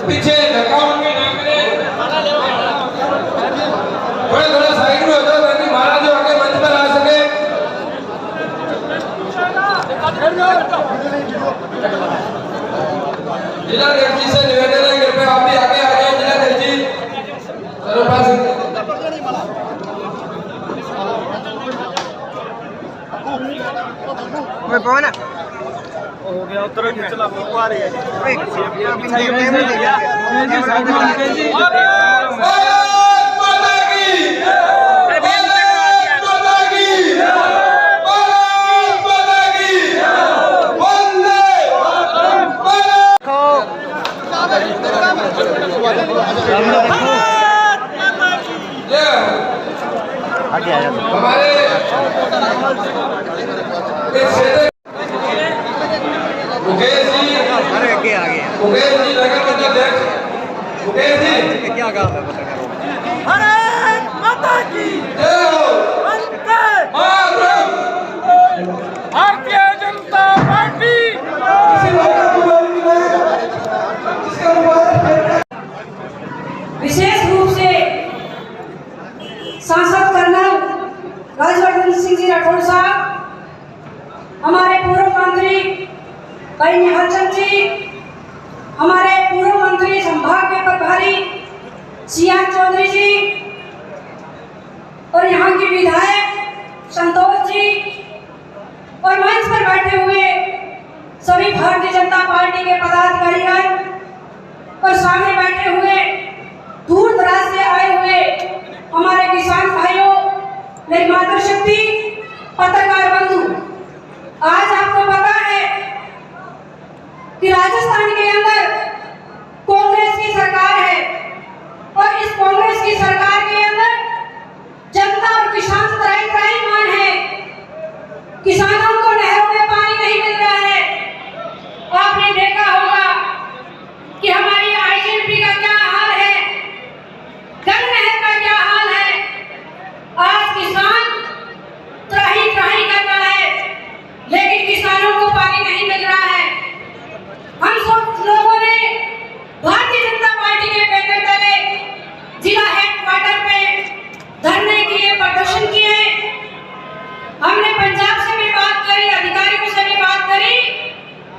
पीछे धक्का में ना करे, थोड़ा थोड़ा साइड में हो जाओ ताकि महाराज जो आगे मंच पर आ सके। जिलाध्यक्ष जी से निवेदन है कृपया आप भी आगे आ जाए। जिलाध्यक्ष जी सर्वपाल पवन हो गया उतर चला आ रही है हमारे मुकेश जी नगर पंचायत मुकेश जी क्या काम है भारत माता की जय हो। भारतीय जनता पार्टी विशेष रूप से सांसद कर्नल राजवर्धन सिंह जी राठौड़ साहब, हमारे पूर्व मंत्री भाई निहाल चंद जी, हमारे पूर्व मंत्री संभाग के प्रभारी सियान चौधरी जी और यहाँ के विधायक संतोष जी और मंच पर बैठे हुए सभी भारतीय जनता पार्टी के पदाधिकारीगण और सामने बैठे हुए दूर दराज से आए हुए हमारे किसान भाइयों, मेरी मातृशक्ति पत्रकार बंधु, आज आपको पता है कि राजस्थान के अंदर कांग्रेस की सरकार है और इस कांग्रेस की सरकार के अंदर जनता और किसान त्राहिमाम है। किसानों को नहरों में पानी नहीं मिल रहा है। आपने देखा होगा कि हमारी आईजीएलपी का क्या हाल है, गंग नहर का क्या हाल है। आज किसान त्राही कर रहा है लेकिन किसानों को पानी नहीं मिल रहा है। हम सब लोगों ने भारतीय जनता पार्टी के बैनर तले जिला हेडक्वार्टर पे धरने किए, प्रदर्शन किए। हमने पंजाब से भी बात करी, अधिकारियों से भी बात करी,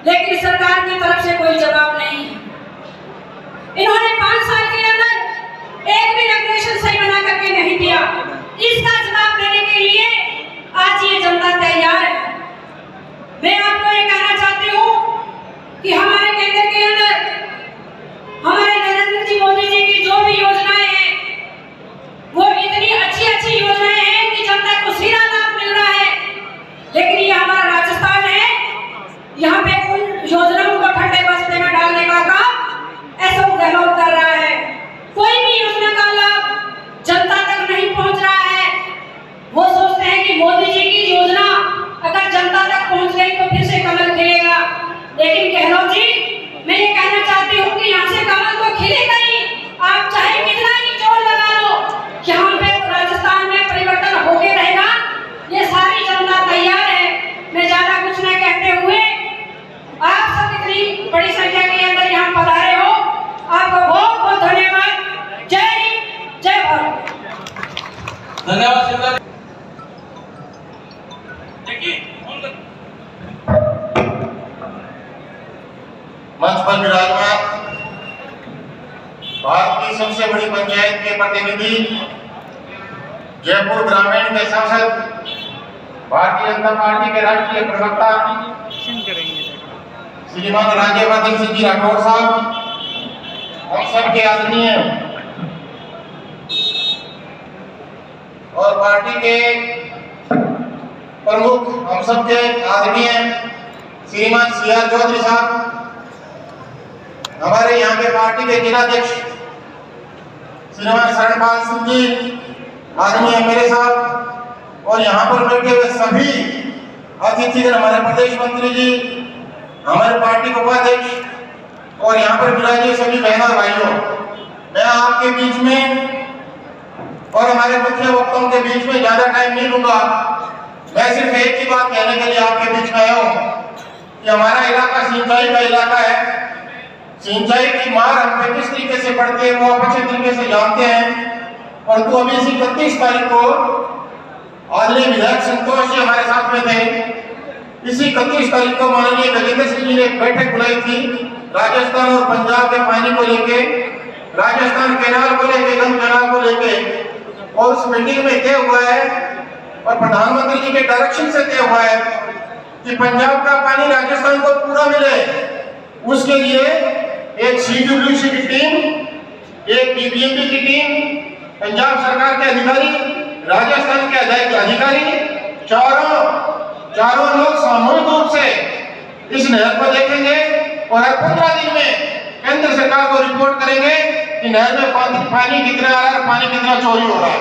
लेकिन सरकार की तरफ से कोई जवाब नहीं है। इन्होंने 5 साल के अंदर एक भी रेगुलेशन सही बना करके नहीं दिया। इसका जवाब देने के लिए आज ये जनता तैयार है। मैं आपको ये कहना चाहती हूँ कि हमारे केंद्र के अंदर हमारे नरेंद्र जी मोदी जी की जो भी योजनाएं हैं वो इतनी अच्छी योजनाएं हैं कि जनता को सीधा लाभ मिल रहा है। लेकिन ये हमारा राजस्थान है, यहाँ पे उन योजनाओं को ठंडे बस्ते में डालने का काम ऐसा गहलोत कर रहा है। कोई भी योजना का लाभ जनता तक नहीं पहुँच रहा है। वो सोचते हैं कि मोदी जी की योजना अगर जनता तक पहुँच गई तो फिर से कमल खिलेगा। लेकिन गहलोत जी, मैं ये कहना चाहती हूँ कि यहाँ से कमल तो खिलेगा ही, आप चाहे कितना ही जोर लगा लो, यहाँ पे राजस्थान में परिवर्तन होके रहेगा। ये सारी जनता तैयार है। मैं ज्यादा कुछ न कहते हुए, आप सब इतनी बड़ी संख्या के अंदर यहाँ पधारे हो, आपको बहुत बहुत धन्यवाद। जय हिंद, जय भारत। धन्यवाद। मंच पर विराजमान भारत की सबसे बड़ी पंचायत के प्रतिनिधि, जयपुर ग्रामीण के सांसद, भारतीय जनता पार्टी के राष्ट्रीय प्रवक्ता श्रीमान राज्यवर्धन सिंह जी राठौड़ साहब, हम सबके आदरणीय और पार्टी के प्रमुख, हम सबके आदरणीय श्रीमान सियान चौधरी साहब, हमारे यहाँ के पार्टी के जिलाध्यक्ष श्रीमान शरणपाल सिंह जी, आदरणीय मेरे साहब, और यहाँ पर बैठे हुए सभी अतिथिगण, हमारे प्रदेश मंत्री जी, हमारे पार्टी के उपाध्यक्ष और यहाँ पर विराजे सभी बहनों और भाइयों, मैं मैं आपके बीच में और हमारे मुख्य वक्ताओं के बीच में ज्यादा टाइम नहीं लूंगा। मैं सिर्फ एक ही बात कहने के लिए आपके बीच में आया हूँ कि हमारा इलाका सिंचाई का इलाका है। सिंचाई की मार हम पे किस तरीके से पड़ती है वो आप अच्छे तरीके से जानते हैं। और तो अभी इसी 31 तारीख को आदरणीय विधायक संतोष जी हमारे साथ में थे। इसी 31 तारीख को माननीय गजेंद्र सिंह जी ने एक बैठक बुलाई थी राजस्थान और पंजाब के पानी को लेके, राजस्थान कैनाल को लेके, गंग कैनाल को लेके। और उस मीटिंग में तय हुआ है और प्रधानमंत्री जी के डायरेक्शन से तय हुआ है कि पंजाब का पानी राजस्थान को पूरा मिले। उसके लिए एक CWC की टीम, एक BBMP की टीम, पंजाब सरकार के अधिकारी, राजस्थान के अधिकारी, चारों लोग सामूहिक रूप से इस नहर को देखेंगे और हर 15 दिन में केंद्र सरकार को रिपोर्ट करेंगे कि नहर में पानी कितना आ रहा है, पानी कितना चोरी हो रहा है।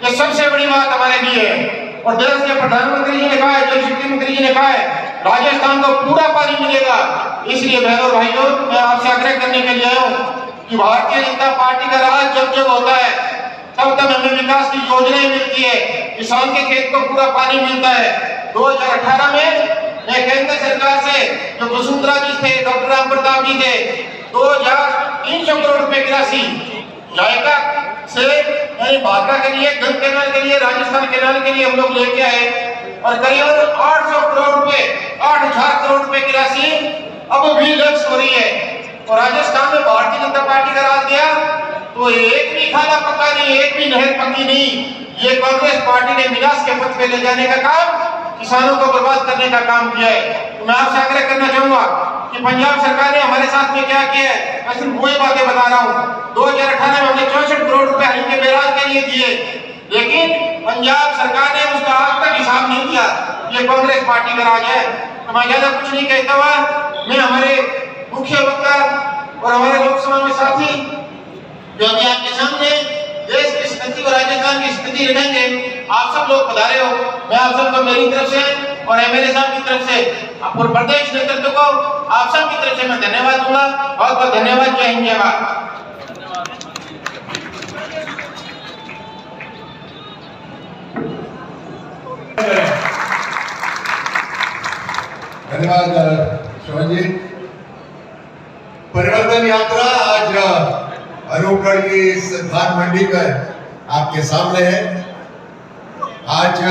ये सबसे बड़ी बात हमारे लिए है। और देश के प्रधानमंत्री जी ने कहा है, जल शक्ति मंत्री जी ने कहा है, राजस्थान को पूरा पानी मिलेगा। इसलिए बहनों और भाइयों, मैं आपसे आग्रह करने के लिए आया हूँ कि भारतीय जनता पार्टी का राज जब जब होता है तब तक हमें विकास की योजनाएं मिलती है, किसान के खेत को पूरा पानी मिलता है। 2018 में मैं केंद्र सरकार से, जो वसुंधरा जी थे, डॉक्टर राम प्रताप जी थे, 2300 करोड़ रुपए की राशि जायका से यानी भाखड़ा के लिए, गंग कैनाल के लिए, राजस्थान कैनाल के लिए हम लोग लेके आए और करीबन 800 करोड़ रुपए, 8000 करोड़ रुपए की राशि अब भी लक्ष्य हो रही है। और राजस्थान में भारतीय जनता पार्टी का राज गया तो एक भी खाला पक्का नहीं, एक भी नहर पक्की नहीं। ये कांग्रेस पार्टी ने विनाश के पथ पे ले जाने का काम, किसानों को बर्बाद करने का काम किया है। तो मैं आपसे आग्रह करना चाहूंगा कि पंजाब सरकार ने हमारे साथ में क्या किया है, मैं सिर्फ वही बातें बता रहा हूँ। 2018 में हमने 64 करोड़ रुपए हल्के बैराज के लिए दिए, लेकिन पंजाब सरकार ने उसका आज तक हिसाब नहीं दिया। ये कांग्रेस पार्टी का राज है। तो मैं ज्यादा कुछ नहीं कहता हुआ मैं हमारे मुख्य वक्ता और हमारे लोकसभा में साथी जो अभी आपके सामने देश की स्थिति और राजस्थान की स्थिति रखेंगे, आप सब लोग पधारे हो। मैं आप सबको मेरी तरफ से और MLA साहब की तरफ से और प्रदेश नेतृत्व को आप सब की तरफ से मैं धन्यवाद दूंगा। बहुत बहुत धन्यवाद। जय हिंद, जय भारत। धन्यवाद श्रवण जी। परिवर्तन यात्रा आज अनूपगढ़ की इस धान मंडी पर आपके सामने है। आज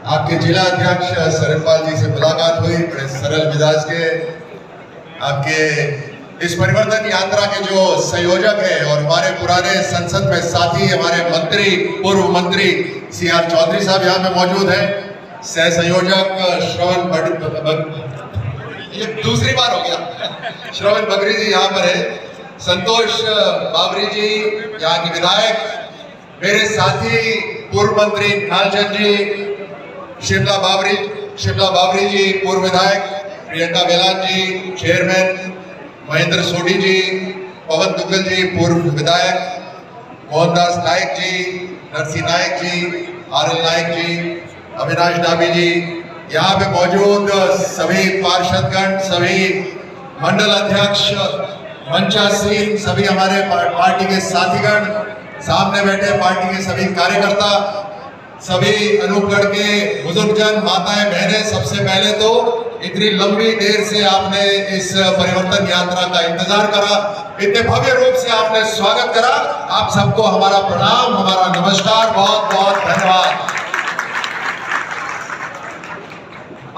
आपके जिला अध्यक्ष सरनपाल जी से मुलाकात हुई, बड़े सरल मिजाज के। आपके इस परिवर्तन यात्रा के जो संयोजक है और हमारे पुराने संसद में साथी, हमारे मंत्री, पूर्व मंत्री CR चौधरी साहब यहाँ पे मौजूद हैं। सह संयोजक ये दूसरी बार हो गया, श्रवण बगरी जी यहाँ पर है। संतोष बाबरी जी यहाँ के विधायक, मेरे साथी पूर्व मंत्री नालचंद जी, शिमला बाबरी जी पूर्व विधायक, प्रियंका बेलान जी चेयरमैन, महेंद्र सोडी जी, पवन दुग्गल जी पूर्व विधायक, मोहनदास नायक जी, नरसिंह नायक जी, RL नायक जी, अविनाश डाबी जी, यहाँ पे मौजूद सभी पार्षदगण, सभी मंडल अध्यक्ष, मंचासीन, सभी हमारे पार्टी के साथीगण, सामने बैठे पार्टी के सभी कार्यकर्ता, सभी अनूपगढ़ के बुजुर्गजन, माताएं, बहनें, सबसे पहले तो इतनी लंबी देर से आपने इस परिवर्तन यात्रा का इंतजार करा, इतने भव्य रूप से आपने स्वागत करा। आप सबको हमारा प्रणाम, हमारा नमस्कार, बहुत बहुत धन्यवाद।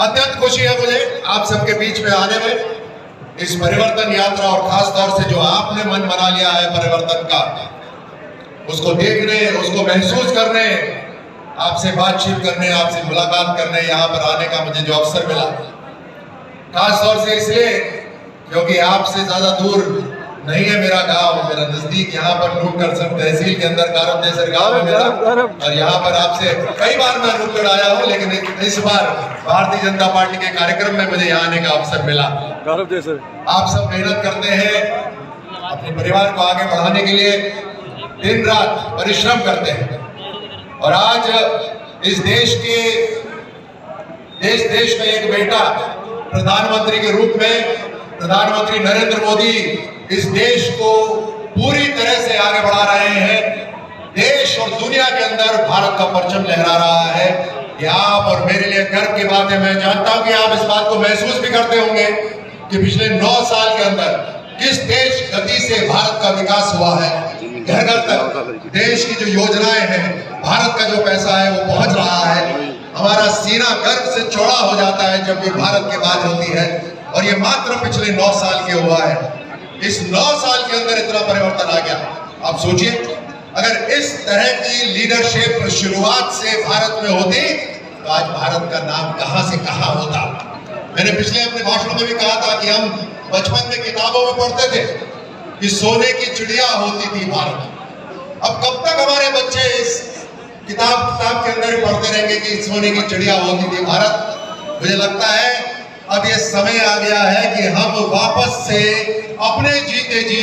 अत्यंत खुशी है मुझे आप सबके बीच में आने में। इस परिवर्तन यात्रा और खास तौर से जो आपने मन बना लिया है परिवर्तन का, उसको देखने, उसको महसूस करने, आपसे बातचीत करने, आपसे मुलाकात करने, यहाँ पर आने का मुझे जो अवसर मिला, खास तौर से इसलिए क्योंकि आपसे ज्यादा दूर नहीं है मेरा गांव, मेरा नजदीक यहाँ पर नूरकरसम तहसील के अंदर कारमदेसर गांव है मेरा। और यहाँ पर आपसे कई बार मैं अनूपगढ़ आया हूँ, लेकिन इस बार भारतीय जनता पार्टी के कार्यक्रम में मुझे यहाँ आने का अवसर मिला। आप सब मेहनत करते हैं, अपने परिवार को आगे बढ़ाने के लिए दिन रात परिश्रम करते हैं। और आज इस देश में एक बेटा प्रधानमंत्री के रूप में, प्रधानमंत्री नरेंद्र मोदी इस देश को पूरी तरह से आगे बढ़ा रहे हैं। देश और दुनिया के अंदर भारत का परचम लहरा रहा है। ये आप और मेरे लिए गर्व की बात है। मैं जानता हूं कि आप इस बात को महसूस भी करते होंगे कि पिछले 9 साल के अंदर किस तेज गति से भारत का विकास हुआ है। घर घर तक देश की जो योजनाएं हैं, भारत का जो पैसा है वो पहुंच रहा है। हमारा सीना गर्व से चौड़ा हो जाता है जब भी भारत की बात होती है, और ये मात्र पिछले 9 साल के हुआ है। इस 9 साल के अंदर इतना परिवर्तन आ गया। आप सोचिए, अगर इस तरह की लीडरशिप शुरुआत से भारत में होती तो आज भारत का नाम कहां से कहां होता। मैंने पिछले अपने भाषणों में भी कहा था कि हम बचपन में किताबों में पढ़ते थे कि सोने की चिड़िया होती थी भारत। अब कब तक हमारे बच्चे इस किताब के अंदर ही पढ़ते रहेंगे कि सोने की चिड़िया होती थी भारत। मुझे लगता है अब ये समय आ गया है कि हम वापस से अपने जीते जी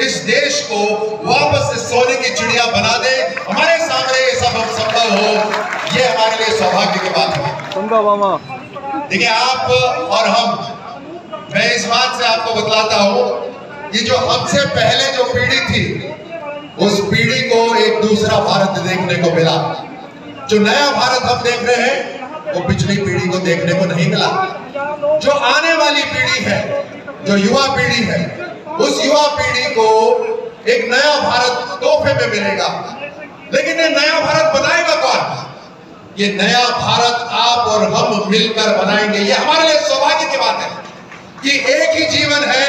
इस देश को वापस से सोने की चिड़िया बना दे। हमारे सामने ये सब संभव हो, ये हमारे लिए सौभाग्य की बात है। देखिए, आप और हम, मैं इस बात से आपको बतलाता हूं कि जो हमसे पहले जो पीढ़ी थी, उस पीढ़ी को एक दूसरा भारत देखने को मिला। जो नया भारत हम देख रहे हैं वो पिछली पीढ़ी को देखने को नहीं मिला। जो आने वाली पीढ़ी है, जो युवा पीढ़ी है, उस युवा पीढ़ी को एक नया भारत तोहफे में मिलेगा। लेकिन ये नया भारत बनाएगा कौन? ये नया भारत आप और हम मिलकर बनाएंगे। ये हमारे लिए सौभाग्य की बात है कि एक ही जीवन है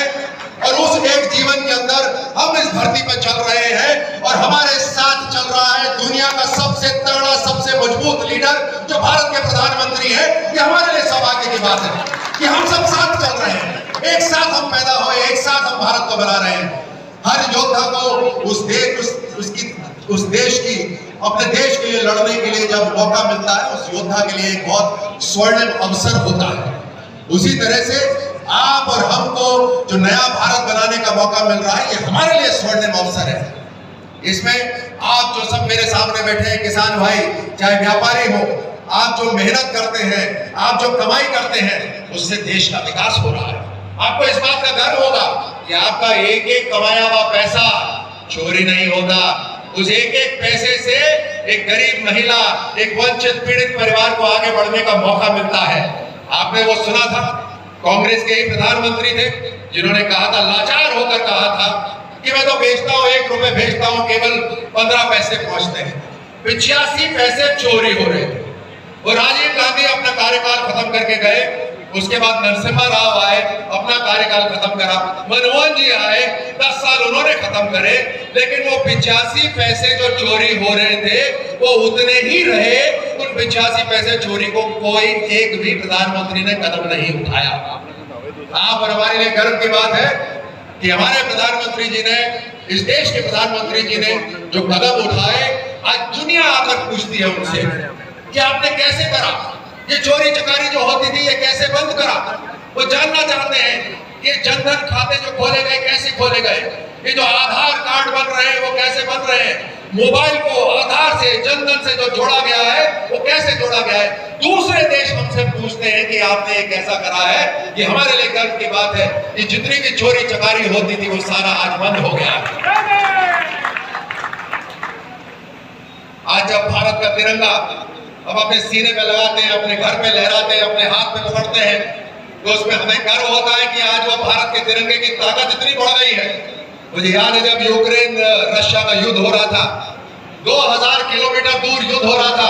और उस एक जीवन के अंदर हम इस धरती पर चल रहे हैं, और हमारे साथ चल रहा है दुनिया का सबसे तगड़ा, सबसे मजबूत लीडर जो भारत के प्रधानमंत्री है। ये हमारे लिए सौभाग्य की बात है कि हम सब साथ चल रहे हैं, एक साथ हम पैदा हुए, एक साथ हम भारत को बना रहे हैं। हर योद्धा को उस देश की, अपने देश के लिए लड़ने के लिए जब मौका मिलता है, उस योद्धा के लिए एक बहुत स्वर्णिम अवसर होता है। उसी तरह से आप और हमको जो नया भारत बनाने का मौका मिल रहा है, ये हमारे लिए स्वर्णिम अवसर है। इसमें आप जो सब मेरे सामने बैठे हैं, किसान भाई, चाहे व्यापारी हो, आप जो मेहनत करते हैं, आप जो कमाई करते हैं, उससे देश का विकास हो रहा है। आपको इस बात का गर्व होगा कि आपका एक एक कमाया हुआ पैसा चोरी नहीं होगा। उस एक एक पैसे से एक गरीब महिला, एक वंचित पीड़ित परिवार को आगे बढ़ने का मौका मिलता है। आपने वो सुना था, कांग्रेस के ही प्रधानमंत्री थे जिन्होंने कहा था, लाचार होकर कहा था कि मैं तो बेचता हूं, 1 रुपए बेचता हूं, केवल 15 पैसे पहुंचते हैं। 85 पैसे चोरी हो रहे थे। वो राजीव गांधी अपना कार्यकाल खत्म करके गए, उसके बाद नरसिम्हा राव आए, अपना कार्यकाल खत्म करा, मनमोहन जी आए, 10 साल उन्होंने खत्म करे, लेकिन वो 85 पैसे जो चोरी हो रहे थे वो उतने ही रहे। उन 85 पैसे चोरी को कोई एक भी प्रधानमंत्री ने कदम नहीं उठाया। आप और हमारे लिए गर्व की बात है कि हमारे प्रधानमंत्री जी ने, इस देश के प्रधानमंत्री जी ने जो कदम उठाए, आज दुनिया आकर पूछती है उनसे कि आपने कैसे करा, ये चोरी चकारी जो होती थी ये कैसे बंद करा। वो जानना चाहते हैं कि जनधन खाते जो खोले गए कैसे खोले गए, ये जो आधार कार्ड बन रहे हैं वो कैसे बन रहे हैं, मोबाइल को आधार से, जनधन से जो जोड़ा गया है वो कैसे जोड़ा गया है। दूसरे देश हमसे पूछते हैं कि आपने ये कैसा करा है। ये हमारे लिए गर्व की बात है कि जितनी भी चोरी चकारी होती थी वो सारा आज बंद हो गया। आज जब भारत का तिरंगा अब अपने सीने पे लगाते हैं, अपने घर पे लहराते हैं, अपने हाथ में पकड़ते हैं, तो उसमें हमें गर्व होता है कि आज वो भारत के तिरंगे की ताकत इतनी बढ़ गई है। मुझे याद है जब यूक्रेन रशिया का युद्ध हो रहा था, 2000 किलोमीटर दूर युद्ध हो रहा था,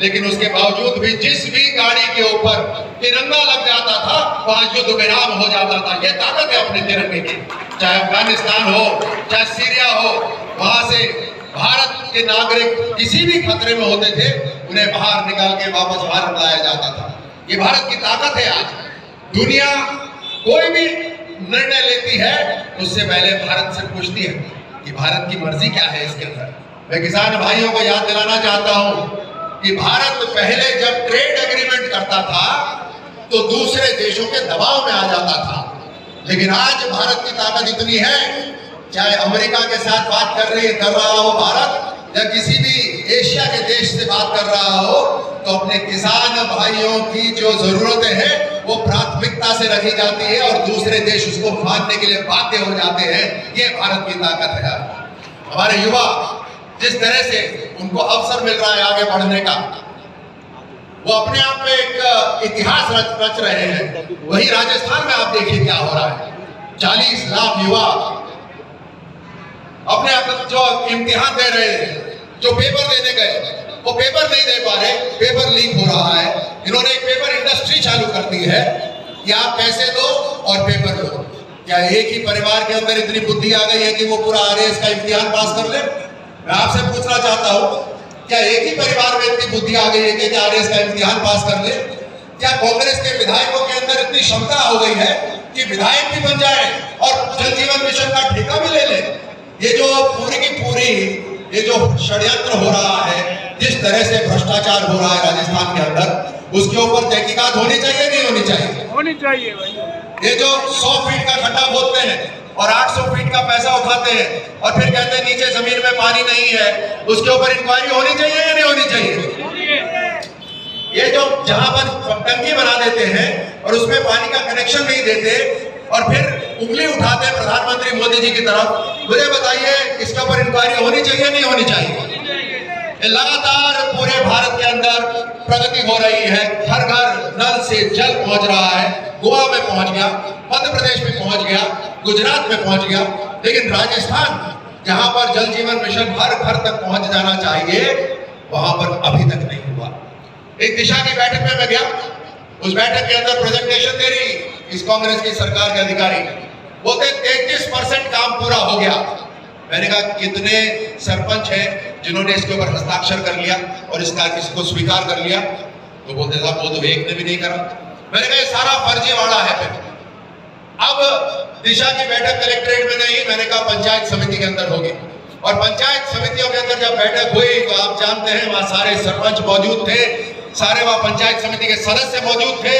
लेकिन उसके बावजूद भी जिस भी गाड़ी के ऊपर तिरंगा लग जाता था वहां युद्ध विराम हो जाता था। ये ताकत है अपने तिरंगे की। चाहे अफगानिस्तान हो, चाहे सीरिया हो, वहां से भारत के नागरिक किसी भी खतरे में होते थे, उन्हें बाहर निकाल के वापस भारत लाया जाता था। ये भारत की ताकत है। आज दुनिया कोई भी निर्णय लेती है उससे पहले भारत से पूछती है कि भारत की मर्जी क्या है इसके अंदर। मैं किसान भाइयों को याद दिलाना चाहता हूं कि भारत पहले जब ट्रेड एग्रीमेंट करता था तो दूसरे देशों के दबाव में आ जाता था, लेकिन आज भारत की ताकत इतनी है, चाहे अमेरिका के साथ बात कर रहा हो भारत, या किसी भी एशिया के देश से बात कर रहा हो, तो अपने किसान भाइयों की जो जरूरतें हैं वो प्राथमिकता से रखी जाती है और दूसरे देश उसको मानने के लिए बाध्य हो जाते हैं। ये भारत की ताकत है। हमारे युवा जिस तरह से उनको अवसर मिल रहा है आगे बढ़ने का, वो अपने आप में एक इतिहास रच रहे हैं। वही राजस्थान में आप देखिए क्या हो रहा है। 40 लाख युवा अपने आप जो इम्तिहान दे रहे हैं, जो पेपर देने गए वो पेपर नहीं दे पा रहे, पेपर लीक हो रहा है। इन्होंने एक पेपर इंडस्ट्री चालू कर दी है कि आप पैसे दो और पेपर लो। क्या एक ही परिवार के अंदर इतनी बुद्धि आ गई है कि वो पूरा आरएएस का इम्तिहान पास कर ले? मैं आपसे पूछना चाहता हूं, क्या एक ही परिवार में इतनी बुद्धि आ गई है कि आरएएस का इम्तिहान पास कर ले? क्या कांग्रेस के विधायकों के अंदर इतनी क्षमता हो गई है कि विधायक भी बन जाए और जल जीवन मिशन का ठेका भी ले ले? ये जो पूरी की पूरी ये जो षड्यंत्र हो रहा है, जिस तरह से भ्रष्टाचार हो रहा है राजस्थान के अंदर, उसके ऊपर तहकीकात होनी चाहिए नहीं होनी चाहिए? होनी चाहिए भाई। ये जो 100 फीट का खड्डा खोदते हैं और 800 फीट का पैसा उठाते हैं और फिर कहते हैं नीचे जमीन में पानी नहीं है, उसके ऊपर इंक्वायरी होनी चाहिए या नहीं होनी चाहिए? ये जो जहां पर टंकी बना देते हैं और उसमें पानी का कनेक्शन नहीं देते और फिर उंगली उठाते हैं प्रधानमंत्री मोदी जी की तरफ, मुझे बताइए इसके ऊपर इंक्वायरी होनी चाहिए नहीं होनी चाहिए? लगातार पूरे भारत के अंदर प्रगति हो रही है। हर घर नल से जल पहुंच रहा है। गोवा में पहुंच गया, मध्य प्रदेश में पहुंच गया, गुजरात में पहुंच गया, लेकिन राजस्थान जहां पर जल जीवन मिशन हर घर तक पहुंच जाना चाहिए, वहां पर अभी तक नहीं हुआ। एक दिशा की बैठक में मैं गया, उस बैठक के अंदर प्रेजेंटेशन दे रही इस कांग्रेस की सरकार के अधिकारी बोलते 33% काम पूरा हो गया। मैंने कहा कितने सरपंच हैं जिन्होंने इसके ऊपर हस्ताक्षर कर लिया और इसको स्वीकार कर लिया? तो बोलते साहब वो तो एक ने भी नहीं करा। मैंने कहा ये सारा फर्जीवाड़ा है। फिर अब दिशा की बैठक कलेक्ट्रेट में नहीं, मैंने कहा पंचायत समिति के अंदर होगी और पंचायत समितियों के अंदर जब बैठक हुई तो आप जानते हैं वहां सारे सरपंच मौजूद थे, सारे वहां पंचायत समिति के सदस्य मौजूद थे।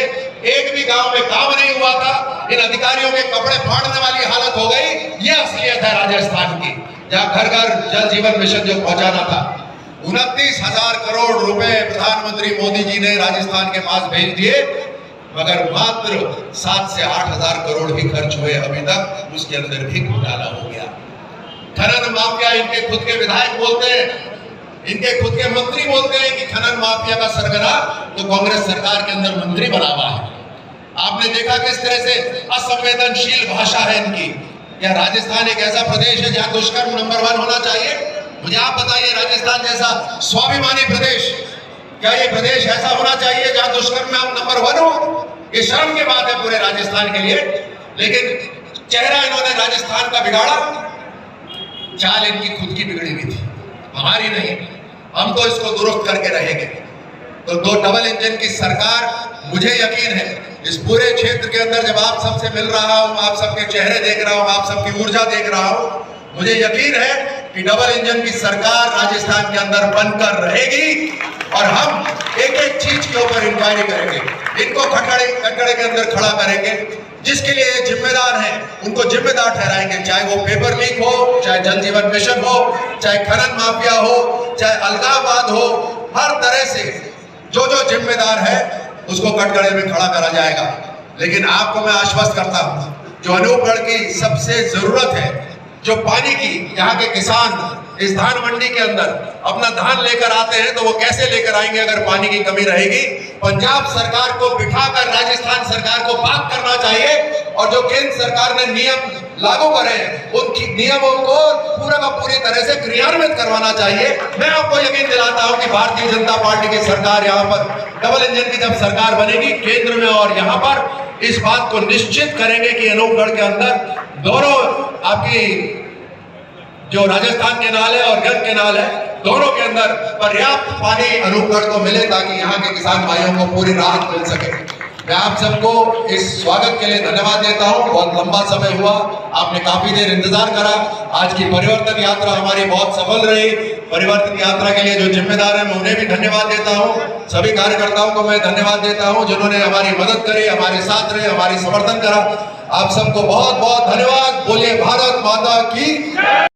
एक भी गांव में काम नहीं हुआ था। इन अधिकारियों के कपड़े फाड़ने वाली हालत हो गई। ये असलियत है राजस्थान की, जहां घर घर जल जीवन मिशन जो पहुंचाना था। 29,000 करोड़ रुपए प्रधानमंत्री मोदी जी ने राजस्थान के पास भेज दिए, मगर मात्र 7 से 8,000 करोड़ ही खर्च हुए अभी तक। उसके अंदर भी घोटाला हो गया। खनन माफिया, इनके खुद के विधायक बोलते हैं, इनके खुद के मंत्री बोलते हैं कि खनन माफिया का सरगना तो कांग्रेस सरकार के अंदर मंत्री बना हुआ है। आपने देखा किस तरह से असंवेदनशील भाषा है इनकी। क्या राजस्थान एक ऐसा प्रदेश है जहां दुष्कर्म नंबर 1 होना चाहिए? मुझे आप बताइए, राजस्थान जैसा स्वाभिमानी प्रदेश, क्या ये प्रदेश ऐसा होना चाहिए जहां दुष्कर्म में नंबर 1 हो? ये शर्म की बात है पूरे राजस्थान के लिए। लेकिन चेहरा इन्होंने राजस्थान का बिगाड़ा, चाल इनकी खुद की बिगड़ी हुई थी, हमारी नहीं। हम तो इसको दुरुस्त करके रहेंगे। तो 2 डबल इंजन की सरकार, मुझे यकीन है इस पूरे क्षेत्र के अंदर जब आप सबसे मिल रहा हूं, आप सबके चेहरे देख रहा हूं, आप सबकी ऊर्जा देख रहा हूं, मुझे यकीन है कि डबल इंजन की सरकार राजस्थान के अंदर बनकर रहेगी और हम एक एक चीज के ऊपर इंक्वायरी करेंगे, इनको कटघरे के अंदर खड़ा करेंगे। जिसके लिए जिम्मेदार हैं उनको जिम्मेदार ठहराएंगे, चाहे वो पेपर लीक हो, चाहे जल जीवन मिशन हो, चाहे खनन माफिया हो, चाहे अलगाववाद हो। हर तरह से जो जो जिम्मेदार है उसको कटघरे में खड़ा करा जाएगा। लेकिन आपको मैं आश्वस्त करता हूं, जो अनूपगढ़ की सबसे जरूरत है, जो पानी की, यहाँ के किसान इस धान मंडी के अंदर अपना धान लेकर आते हैं तो वो कैसे लेकर आएंगे अगर पानी की कमी रहेगी? पंजाब सरकार को बिठाकर राजस्थान सरकार को बात करना चाहिए और जो केंद्र सरकार ने नियम लागू करे उन नियमों को पूरा का पूरी तरह से क्रियान्वित करवाना चाहिए। मैं आपको यकीन दिलाता हूं कि भारतीय जनता पार्टी की सरकार यहाँ पर डबल इंजन की जब सरकार बनेगी केंद्र में और यहाँ पर, इस बात को निश्चित करेंगे कि अनूपगढ़ के अंदर दोनों आपकी जो राजस्थान केनाल है और गंग केनाल है, दोनों के अंदर पर्याप्त पानी अनूपगढ़ को मिले ताकि यहाँ के किसान भाइयों को पूरी राहत मिल सके। मैं आप सबको इस स्वागत के लिए धन्यवाद देता हूँ। बहुत लंबा समय हुआ, आपने काफी देर इंतजार करा। आज की परिवर्तन यात्रा हमारी बहुत सफल रही। परिवर्तन यात्रा के लिए जो जिम्मेदार है मैं उन्हें भी धन्यवाद देता हूँ। सभी कार्यकर्ताओं को मैं धन्यवाद देता हूँ जिन्होंने हमारी मदद करी, हमारे साथ रहे, हमारी समर्थन करा। आप सबको बहुत बहुत धन्यवाद। बोलिए भारत माता की।